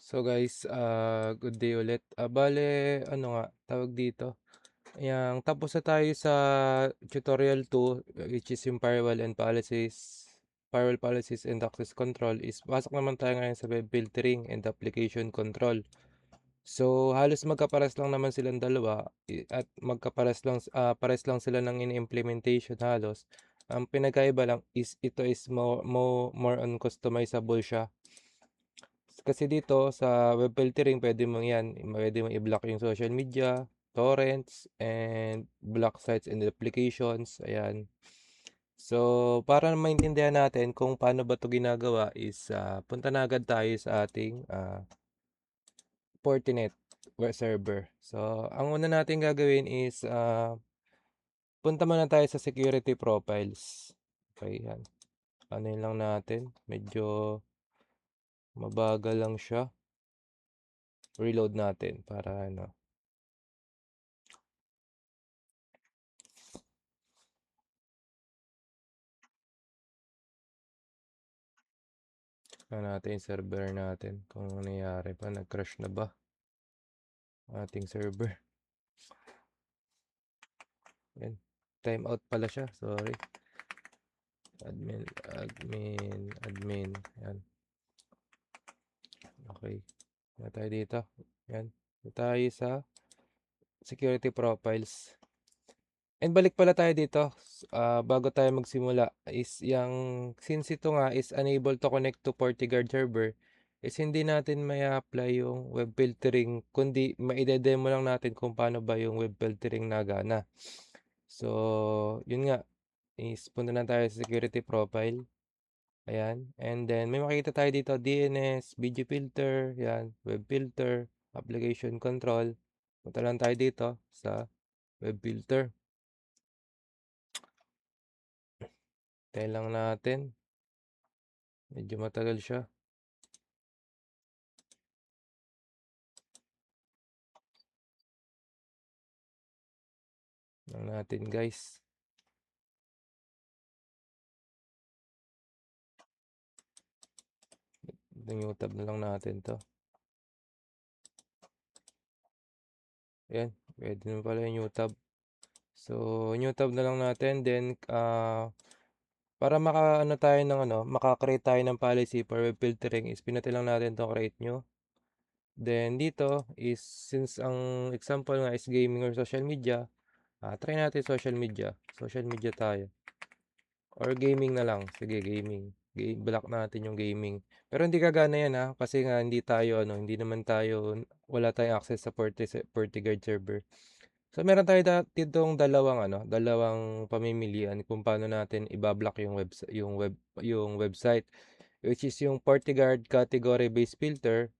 So guys, good day ulit. Bale, ano nga, tawag dito. Yang tapos na tayo sa tutorial 2, which is yung firewall policies and access control. Is pasok naman tayo ngayon sa web filtering and application control. So halos magkapares lang naman silang dalawa at pares lang sila ng in-implementation halos. Ang pinagkaiba lang is ito is more on customizable siya. Kasi dito sa web filtering pwede mong i-block yung social media, torrents, and block sites and applications, ayan. So, para maintindihan natin kung paano ba 'to ginagawa is, punta na agad tayo sa ating, Fortinet server. So, ang una nating gagawin is, punta muna tayo sa security profiles. Okey, 'yan. Anuhin lang natin, medyo mabagal lang siya. Reload natin para ano. Tingnan natin yung server natin kung ano nangyari pa, nag-crash na ba ating server. Yan, time out pala siya, sorry. Admin. Yan, okay. Na tayo dito. Yan, na tayo sa security profiles. And balik pala tayo dito. Bago tayo magsimula is since ito nga is unable to connect to FortiGuard server, is hindi natin may apply yung web filtering, kundi maide-demo lang natin kung paano ba yung web filtering nagana. So, yun nga, is punta na tayo sa security profile. Ayan. And then, may makikita tayo dito, DNS, video filter, yan, web filter, application control. Punta lang tayo dito sa web filter. Tayo lang natin. Medyo matagal siya. Lang natin guys. Yung tab na lang natin to. Ayan. Pwede naman pala yung new tab. So, new tab na lang natin. Then, para maka-ano tayo ng maka-create tayo ng policy for web filtering is pinati lang natin to create new. Then, dito is since ang example nga is gaming or social media, try natin social media. Social media tayo. Or gaming na lang. Sige, gaming. Block natin yung gaming. Pero hindi gagana yan kasi nga hindi naman tayo, wala tayong access sa FortiGuard server. So meron tayo ditong dalawang pamimilian kung paano natin ibablock yung website, which is yung FortiGuard category based filter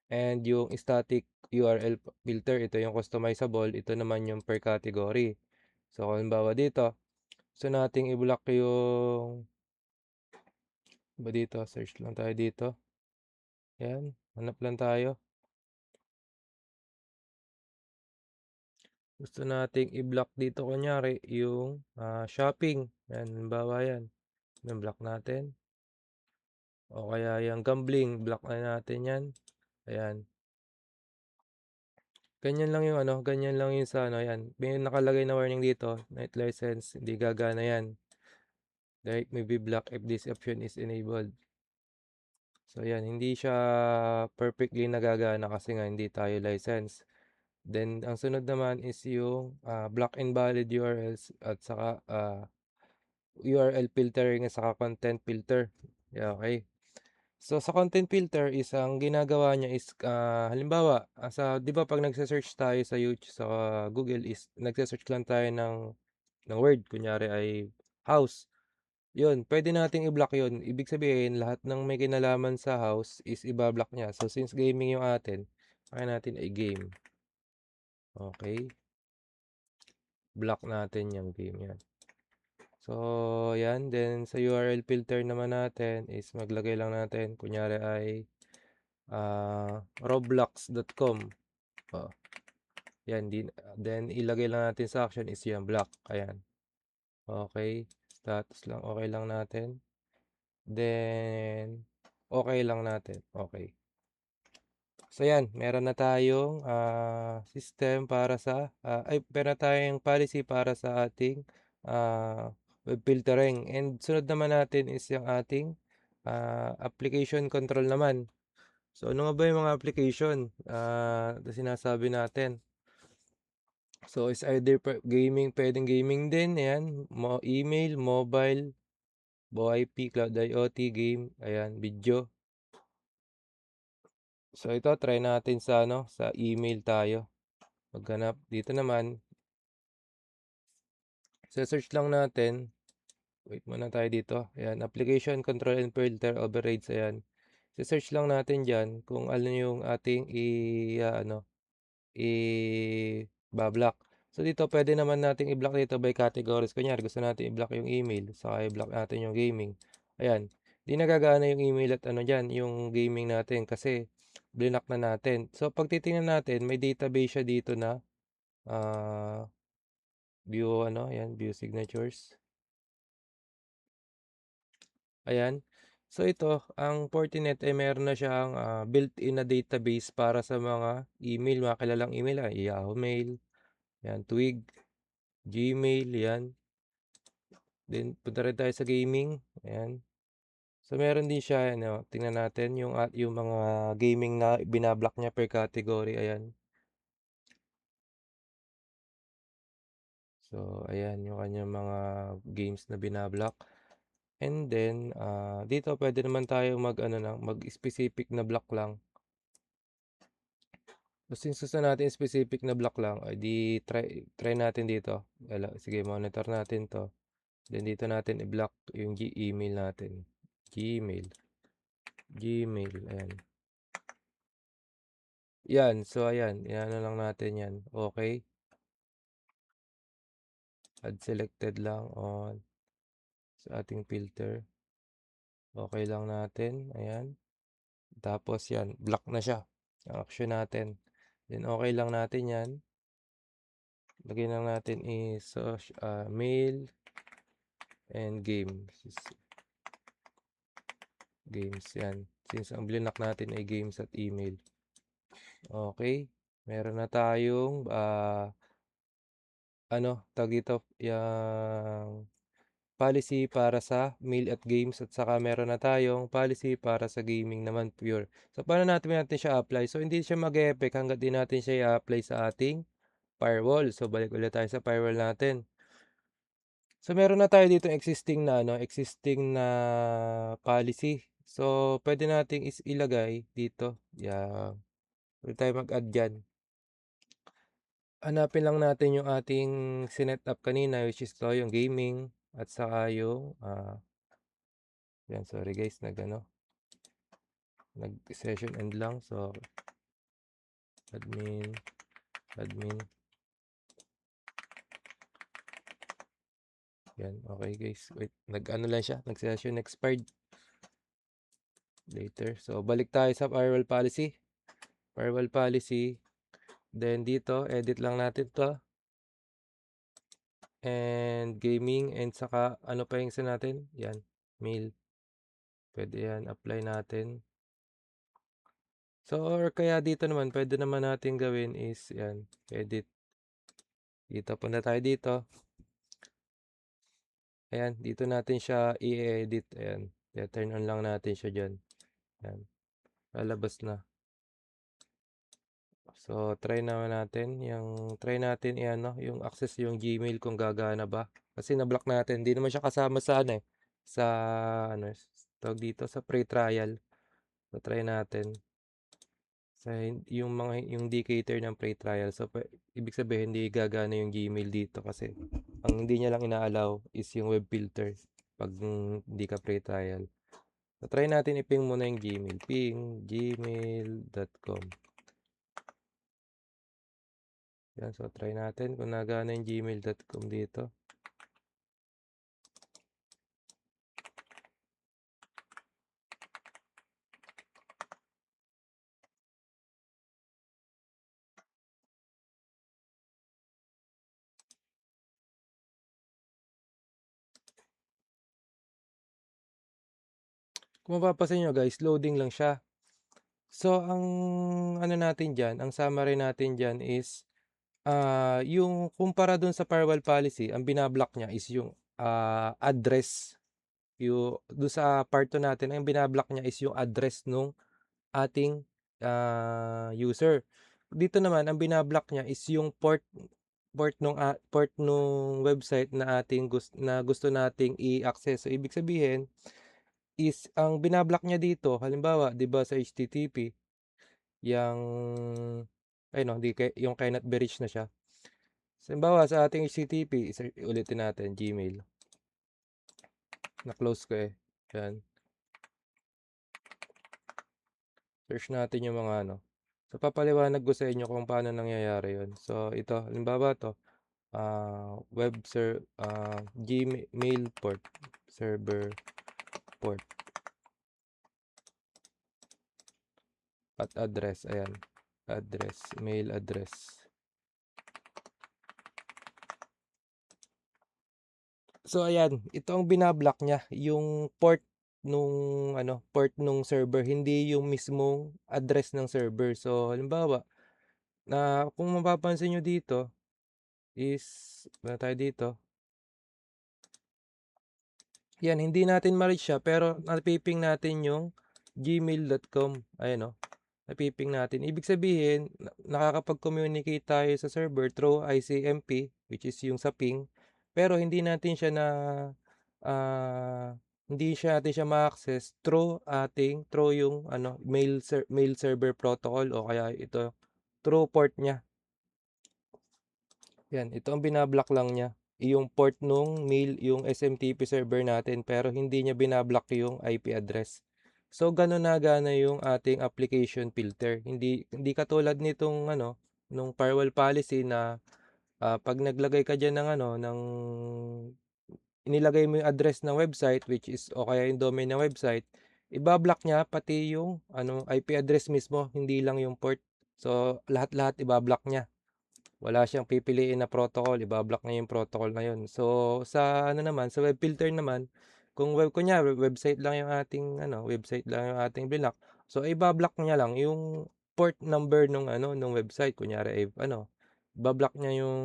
and yung static URL filter. Ito yung customizable, ito naman yung per category. So halimbawa dito, gusto nating i-block yung dito, search lang tayo dito. Yan, hanap lang tayo. Gusto nating i-block dito kunyari yung shopping. Yan, halimbawa yan. Yan, block natin. O kaya yung gambling, block na natin yan. Ayan. Ganyan lang yung sa yan. May nakalagay na warning dito, night license, hindi gagana yan. Direct may be block if this option is enabled. So yan, hindi siya perfectly nagagana kasi nga hindi tayo license. Then, ang sunod naman is yung block invalid URLs at saka URL filtering at saka content filter. Yeah, okay. So, sa content filter is ang ginagawa niya is halimbawa, 'di ba pag nagse-search tayo sa YouTube, sa Google is nagse-search lang tayo ng word, kunyari ay house. Yun, pwede nating i-block yun. Ibig sabihin, lahat ng may kinalaman sa house is ibablock niya. So, since gaming yung atin, kaya natin ay game. Okay. Block natin yung game yan. So, yan. Then, sa URL filter naman natin is maglagay lang natin. Kunyari ay roblox.com. Oh, yan. Then, ilagay lang natin sa action is yan, block. Ayan. Okay. Status lang. Okay lang natin. Then, okay lang natin. Okay. So yan, meron na tayong system para sa meron na tayong policy para sa ating web filtering. And sunod naman natin is yung ating application control naman. So ano nga ba yung mga application na sinasabi natin? So is either gaming, pwedeng gaming din, ayan, email, mobile, VoIP, Cloud IoT, game, ayan, video. So ito, try natin sa sa email tayo. Maghanap dito naman, sa search lang natin. Wait muna tayo dito. Ayan, application control and filter overrides, ayan. Sa search lang natin diyan kung ano yung ating i-block. So dito pwede naman nating i-block dito by categories. Kunyari gusto natin i-block yung email, saka i-block natin yung gaming. Ayan. Di nagagana yung email at diyan, yung gaming natin kasi blinak na natin. So pag titingnan natin, may database siya dito na view ayan, view signatures. Ayan. So ito, ang Fortinet ay meron na siyang built-in na database para sa mga email, mga kilalang email, Yahoo Mail, yan, Twig, Gmail, yan. Then punta rin tayo sa gaming, ayan. So meron din siya, tingnan natin yung mga gaming na binablock niya per category, ayan. So ayan yung kanyang mga games na binablock. And then dito pwede naman tayo mag-specific na block lang. So since gusto natin specific na block lang, ay di try natin dito. Sige, monitor natin 'to. Then dito natin i-block yung email natin. Gmail, Gmail, ayan. Yan, so ayan, iano lang natin yan. Okay. Add selected lang on sa ating filter. Okay lang natin, ayan. Tapos yan, block na siya. Ang action natin. Then okay lang natin yan. Lagyan lang natin is mail and games yan, since ang blinak natin ay games at email. Okay, meron na tayong tag dito, yung policy para sa mail at games, at saka meron na tayong policy para sa gaming naman pure. So paano natin siya apply? So hindi siya mag-e-effect hangga't di natin siya i-apply sa ating firewall. So balik ulit tayo sa firewall natin. So meron na tayo dito existing na policy. So pwede nating ilagay dito. Yeah. Pwede tayo mag-add diyan. Hanapin lang natin yung ating sinet up kanina, which is to yung gaming at saka yung yan, sorry guys, nag-session end lang. So admin yan, okay guys, wait, lang siya, nag-session expired later. So balik tayo sa firewall policy, then dito edit lang natin to, and gaming, and saka ano pa yung isa natin, yan, mail, pwede yan, apply natin. So or kaya dito naman pwede naman natin gawin is yan, edit. Dito punta tayo dito. Ayan, dito natin siya i-edit. Ayan, turn on lang natin siya dyan. Ayan, lalabas na. So try naman natin yung access yung Gmail kung gagana ba. Kasi na-block natin. Hindi naman siya kasama sa sa tawag dito sa free trial. So try natin. Sa yung indicator ng free trial. So ibig sabihin hindi gagana yung Gmail dito kasi ang hindi niya lang inaalaw is yung web filter pag hindi ka free trial. So try natin i-ping muna yung Gmail. Ping gmail.com. Yan, so try natin kung nagana yung gmail.com dito. Kung mapapansin nyo guys, loading lang siya. So, ang ano natin diyan, ang summary natin diyan is, yung kumpara dun sa firewall policy, ang binablock niya is yung, address. Dun sa part 2 natin, ang binablock niya is yung address nung ating, user. Dito naman ang binablock niya is yung port nung website na gusto nating i-access. So, ibig sabihin is ang binablock niya dito halimbawa 'di ba sa HTTP yang ayun 'no, hindi yung cannot be reached na siya. So, halimbawa sa ating HTTP ulitin natin Gmail, na-close ko, eh, 'yan. Search natin yung mga ano. So, papaliwanag ko sa inyo kung paano nangyayari yun. So, ito halimbawa 'to, Gmail port, server port at address, ayan, mail address. So, ayan, ito ang binablock niya, yung port nung server, hindi yung mismong address ng server. So, halimbawa, kung mapapansin niyo dito is, wala tayo dito, yan, hindi natin ma-reach siya, pero napiping natin yung gmail.com. Ayan, oh, napiping natin. Ibig sabihin, nakakapag-communicate tayo sa server through ICMP, which is yung sa ping, pero ah, hindi natin siya ma-access through yung ano, mail server protocol, o kaya ito, through port niya. Yan, ito ang binablock lang niya. Yung port nung mail, yung SMTP server natin, pero hindi niya binablock yung IP address. So, ganun na gana yung ating application filter. Hindi katulad nitong ano, nung firewall policy na pag naglagay ka diyan ng ano, inilagay mo yung address ng website, which is o kaya yung domain ng website, ibablock niya pati yung ano, IP address mismo, hindi lang yung port. So, lahat-lahat ibablock niya. Wala siyang pipiliin na protocol, ibablock niya yung protocol na yun. So, sa ano naman, sa web filter naman, kung kunyari website lang yung ating block, so ibablock niya lang yung port number nung ano, nung website. Kunyari, ibablock niya yung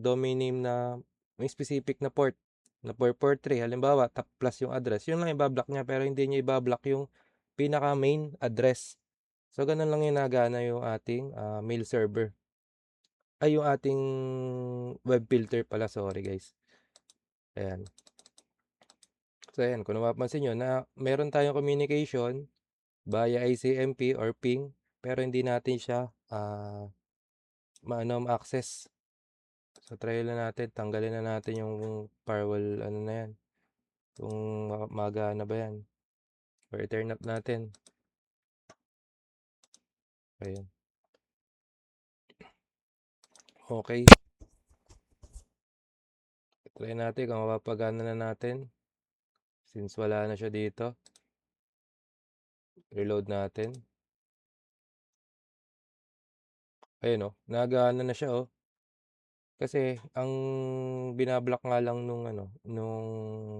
domain name na may specific na port, na 443, halimbawa, plus yung address, yun lang ibablock niya, pero hindi niya ibablock yung pinaka main address. So, ganun lang yung nagana yung ating mail server. Ay, yung ating web filter pala, sorry guys. Ayan. So, ayan, kung napapansin nyo na meron tayong communication via ICMP or ping, pero hindi natin siya ma-access. So, try na natin, tanggalin na natin yung firewall, ano na yan, kung magana ba yan. Or turn up natin. Ayan. Okay. Try natin kung mapapagana na natin. Since wala na siya dito. Reload natin. Ayun, oh, nagana na siya, oh. Kasi ang binablock nga lang nung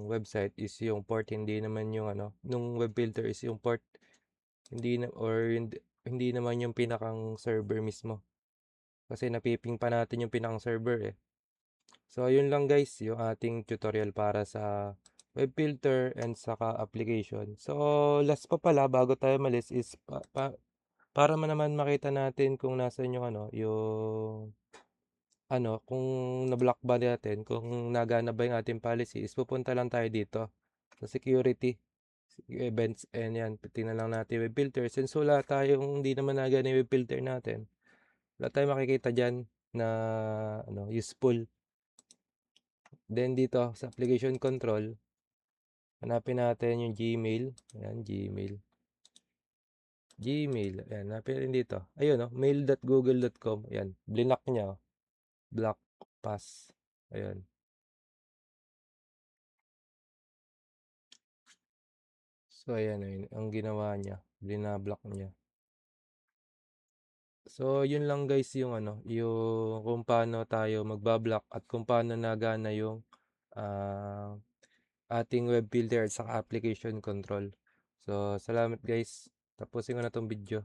website is yung port, hindi naman yung ano, nung web filter is yung port, hindi naman yung pinakang server mismo. Kasi napiping pa natin yung pinakang server, eh. So, ayun lang guys, yung ating tutorial para sa web filter and saka application. So, last pa pala bago tayo malis is para naman makita natin kung nasaan yung kung na-block ba natin, kung nagana ba yung ating policy, is pupunta lang tayo dito sa security, events, and yan, tingnan lang natin web filter. Since hindi naman nagana yung web filter natin, wala tayong makikita dyan na useful. Then dito sa application control, hanapin natin yung Gmail. Ayan, Gmail. Ayan, hanapin natin dito. Ayun, mail.google.com. Ayan, blinak niya. Block, pass. Ayan. So, ayan, ang ginawa niya. Binablock niya. So, yun lang guys yung kung paano tayo magbablock at kung paano nagana yung ah, ating web filter at saka application control. So, salamat guys. tapusin ko na 'tong video.